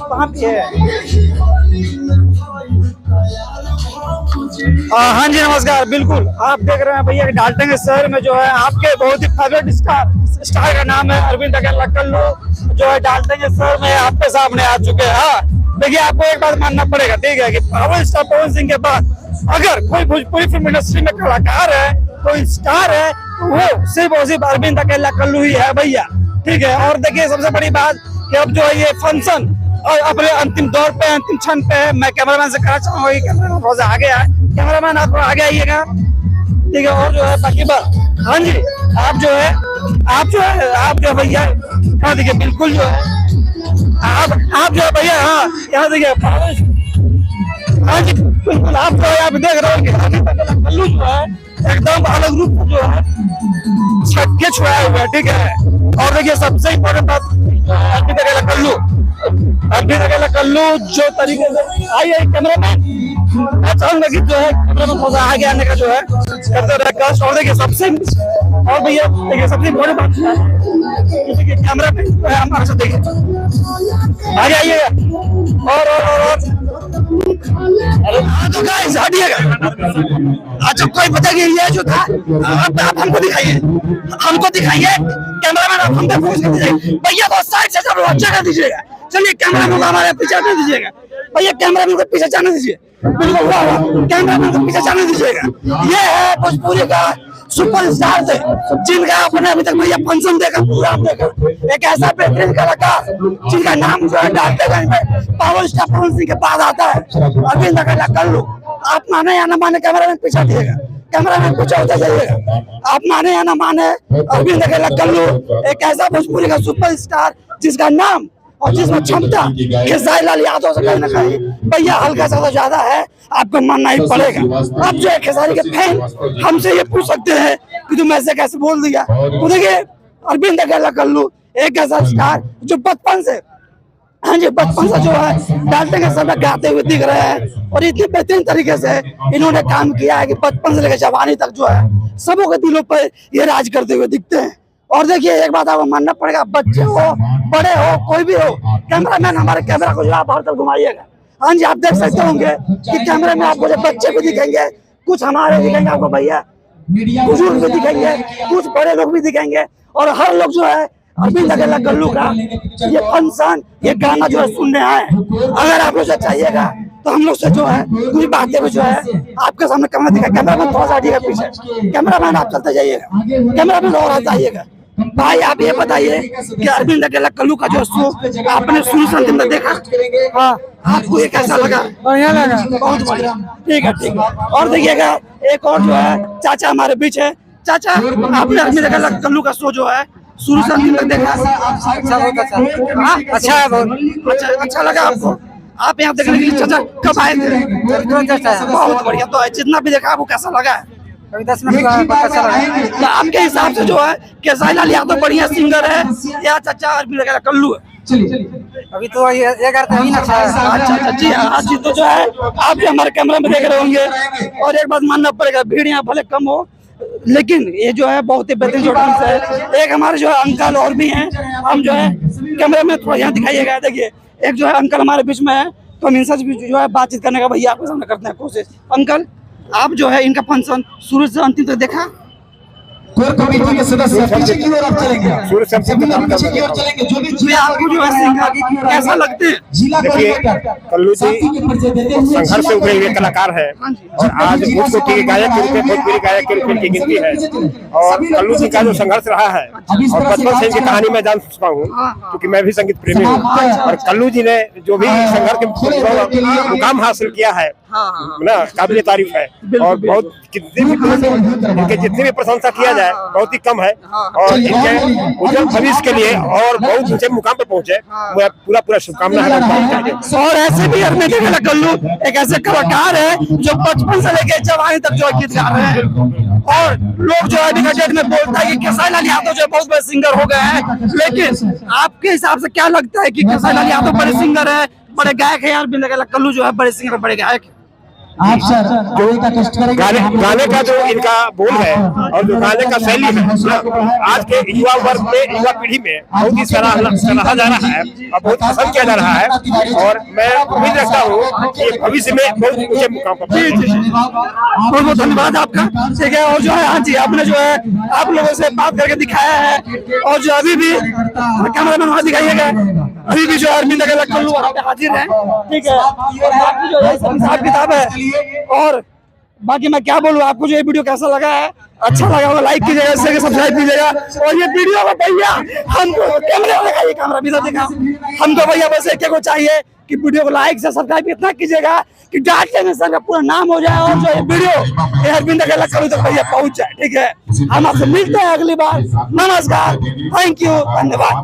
कहाँ पे है? हाँ जी नमस्कार, बिल्कुल आप देख रहे हैं भैया डाल्टन शहर में जो है आपके बहुत ही फेवरेट स्टार का नाम है अरविंद अकेला कल्लू, जो है डाल्टन शहर में आपके सामने आ चुके हैं। हाँ देखिए, आपको एक बात मानना पड़ेगा, ठीक है, कि पावर स्टार पवन सिंह के बाद अगर कोई भोजपुरी फिल्म इंडस्ट्री में कलाकार है, कोई स्टार है, तो वो सिर्फ और सिर्फ अरविंद अकेला कल्लू ही है भैया, ठीक है। और देखिए सबसे बड़ी बात कि अब जो है ये फंक्शन और अपने अंतिम दौर पे, अंतिम क्षण पे है। मैं कैमरामैन से कहना चाहूंगा कि कैमरामैन थोड़ा सा आगे आए, कैमरामैन आप आगे आइएगा, ठीक है। और जो है बाकी बात, हाँ जी, आप जो है भैया, हाँ देखिए बिल्कुल जो है आप जो है भैया, हाँ यहाँ देखिए, हाँ जी बिल्कुल आप जो है आप देख रहे हो कि कल्लू जो है एकदम अलग रूप जो है छक्के छुड़ाए हुए, ठीक है। और देखिए सबसे इम्पोर्टेंट बात, अरविंद अकेला कल्लू जो तरीके से आई कैमरामैन, मैं चाहूंगा कि जो है कैमरामैन थोड़ा आगे आने का जो है करते रहे कष्ट। और देखिए सबसे, और भैया देखिए सबसे इम्पोर्टेंट बात है कैमरामैन हमारे साथ, देखिए आगे आइएगा। और अरे तो गाइस हटिएगा, अच्छा कोई बताइए ये जो था, आप हमको दिखाइए कैमरामैन, आप हम पे फोकस कर दीजिए भैया, तो साइड से जरूर अच्छा कर दीजिएगा। चलिए कैमरामैन को हमारे पीछे हटने दीजिएगा भैया, कैमरामैन को पीछे जाने दीजिए, बिल्कुल कैमरामैन को पीछे जाने दीजिएगा। ये है भोजपुरी का सुपरस्टार थे जिनका आपने अभी तक भैया फंक्शन देखा, पूरा देखा, एक ऐसा बेहतरीन कलाकार जिनका नाम जो है डाल्टनगंज में पावर स्टार पवन सिंह के बाद आता है, अरविंद अकेला कल्लू। आप माने या ना माने कैमरामैन पीछे दिएगा, कैमरामैन पीछे होता जाइएगा। आप माने या ना माने अरविंद अकेला कल्लू एक ऐसा भोजपुरी का सुपरस्टार जिसका नाम और जिसमें क्षमता खेसारी लाल यादव से कहीं ना कहीं भैया हल्का सा ज्यादा है, आपको मानना ही पड़ेगा। अब जो है खेसारी के फैन हमसे ये पूछ सकते हैं कि तुम ऐसे कैसे बोल दिया, तो देखिए अरविंद अकेला कल्लू एक ऐसा स्टार जो बचपन से, हाँ जी बचपन से जो है डाल्टन के समय गाते हुए दिख रहे हैं, और इतने बेहतरीन तरीके से इन्होंने काम किया है कि बचपन से लेकर जवानी तक जो है सबों के दिलों पर ये राज करते हुए दिखते हैं। और देखिए एक बात आपको मानना पड़ेगा, बच्चे हो बड़े हो कोई भी हो, कैमरामैन हमारे कैमरा को जो आप हर तरफ घुमाइएगा। हाँ जी आप देख सकते होंगे कि कैमरे में आपको जो बच्चे भी दिखेंगे, कुछ हमारे दिखेंगे आपको भैया, बुजुर्ग भी दिखेंगे, कुछ बड़े लोग भी दिखेंगे, और हर लोग जो है अरविंद अकेला कल्लू का ये फंक्शन, ये गाना जो है सुनने आए। अगर आप लोग से चाहिएगा तो हम लोग से जो है कुछ बातें भी जो है आपके सामने कैमरा दिखा, कैमरामैन थोड़ा सा हटिएगा पीछे, कैमरामैन आप चलते जाइएगा, कैमरामैन और आता आइएगा। भाई आप ये बताइए कि अरविंद अकेला कल्लू का जो शो आपने शुरू से अंतिम तक देखा, हाँ आपको ये कैसा लगा? बढ़िया लगा, बहुत बढ़िया, ठीक है। और देखिएगा एक और जो है चाचा हमारे बीच है। चाचा आपने अरविंद अकेला कल्लू का शो जो है शुरू से अंतिम तक देखा? अच्छा है, बहुत अच्छा लगा आपको? आप यहाँ देखने के लिए चाचा कब आए थे? बहुत बढ़िया, तो जितना भी देखा आपको कैसा लगा है? 10 मिनट अच्छा लगा। तो आपके हिसाब से जो है खेसारी लाल यादव बढ़िया सिंगर है या चाचा अरविंद अकेला कल्लू है? अभी तो ये अच्छा है। अच्छा जी हाँ जी, तो जो है आप भी हमारे कैमरा में देख रहे होंगे, और एक बात मानना पड़ेगा, भीड़ यहाँ भले कम हो लेकिन ये जो है बहुत ही बेहतरीन जो डांस है। एक हमारे जो है अंकल और भी हैं, हम जो है कैमरे में थोड़ा यहाँ दिखाइएगा, देखिए एक जो है अंकल हमारे बीच में है, तो हम इनसे भी जो है बातचीत करने का भैया आपके सामने करते हैं कोशिश। अंकल आप जो है इनका फंक्शन शुरू से अंतिम तक देखा? कोर कमेटी के सदस्य पीछे की ओर आप चलेंगे, सभी लोग पीछे की ओर चलेंगे। जो भी आपको जो है सिंगर कैसा लगते हैं? जिला कल्लू जी संघर्ष से उभरे हुए कलाकार है, और आज भोजपुरी के गायक के रूप में, भोजपुरी गायक के रूप में की गिनती है। और कल्लू जी का जो संघर्ष रहा है, और बचपन से इनकी कहानी मैं जान चुका हूँ क्योंकि मैं भी संगीत प्रेमी हूँ, और कल्लू जी ने जो भी संघर्ष के मुकाम हासिल किया है ना, काबिल तारीफ है। और बहुत जितनी भी प्रशंसा किया जाए बहुत ही कम है, और इनके उज्जवल भविष्य के लिए और बहुत ऊंचे मुकाम पर पहुंचे, पूरा शुभकामना है। और ऐसे भी अरविंद अकेला कल्लू एक ऐसे कलाकार है जो बचपन से लेकर जवानी तक जो गीत गा रहे हैं, और लोग जो है डेट में बोलता है कि खेसारी लाल यादव जो बहुत बड़े सिंगर हो गए हैं, लेकिन आपके हिसाब से क्या लगता है कि खेसारी लाल यादव बड़े सिंगर है, बड़े गायक है, अरविंद अकेला कल्लू जो है बड़े सिंगर, बड़े गायक है? आप सर जो का टेस्ट करेंगे गाने का जो इनका बोल है और जो गाने का शैली है आज के युवा वर्ग में, युवा पीढ़ी में बहुत ही सराहा जा रहा है और बहुत पसंद किया जा रहा है और मैं उम्मीद रखता हूँ कि भविष्य में बहुत ऊंचे मुकाम पर। बहुत बहुत धन्यवाद आपका। ठीक है, और जो है हाँ जी आपने जो है आप लोगों से बात करके दिखाया है और जो अभी भी कैमरामैन वहाँ दिखाइएगा, अभी भी जो अरविंद अकेला कल्लू वहाँ पे हाजिर है। ठीक है, और बाकी जो है सब हिसाब किताब है। और बाकी मैं क्या बोलूँ, आपको जो ये वीडियो कैसा लगा है, अच्छा लगा होगा लाइक कीजिएगा, सब्सक्राइब कीजिएगा और ये वीडियो में भैया हमको कैमरा दिखाइए, कैमरा भी दिखा, हमको भैया बस एक को चाहिए कि वीडियो को लाइक से सब्सक्राइब इतना कीजिएगा कि डाटा में सर का पूरा नाम हो जाए और जो ये वीडियो अरविंद अकेला कल्लू तक भैया पहुंच जाए। ठीक है, हम आपसे मिलते हैं अगली बार। नमस्कार, थैंक यू, धन्यवाद।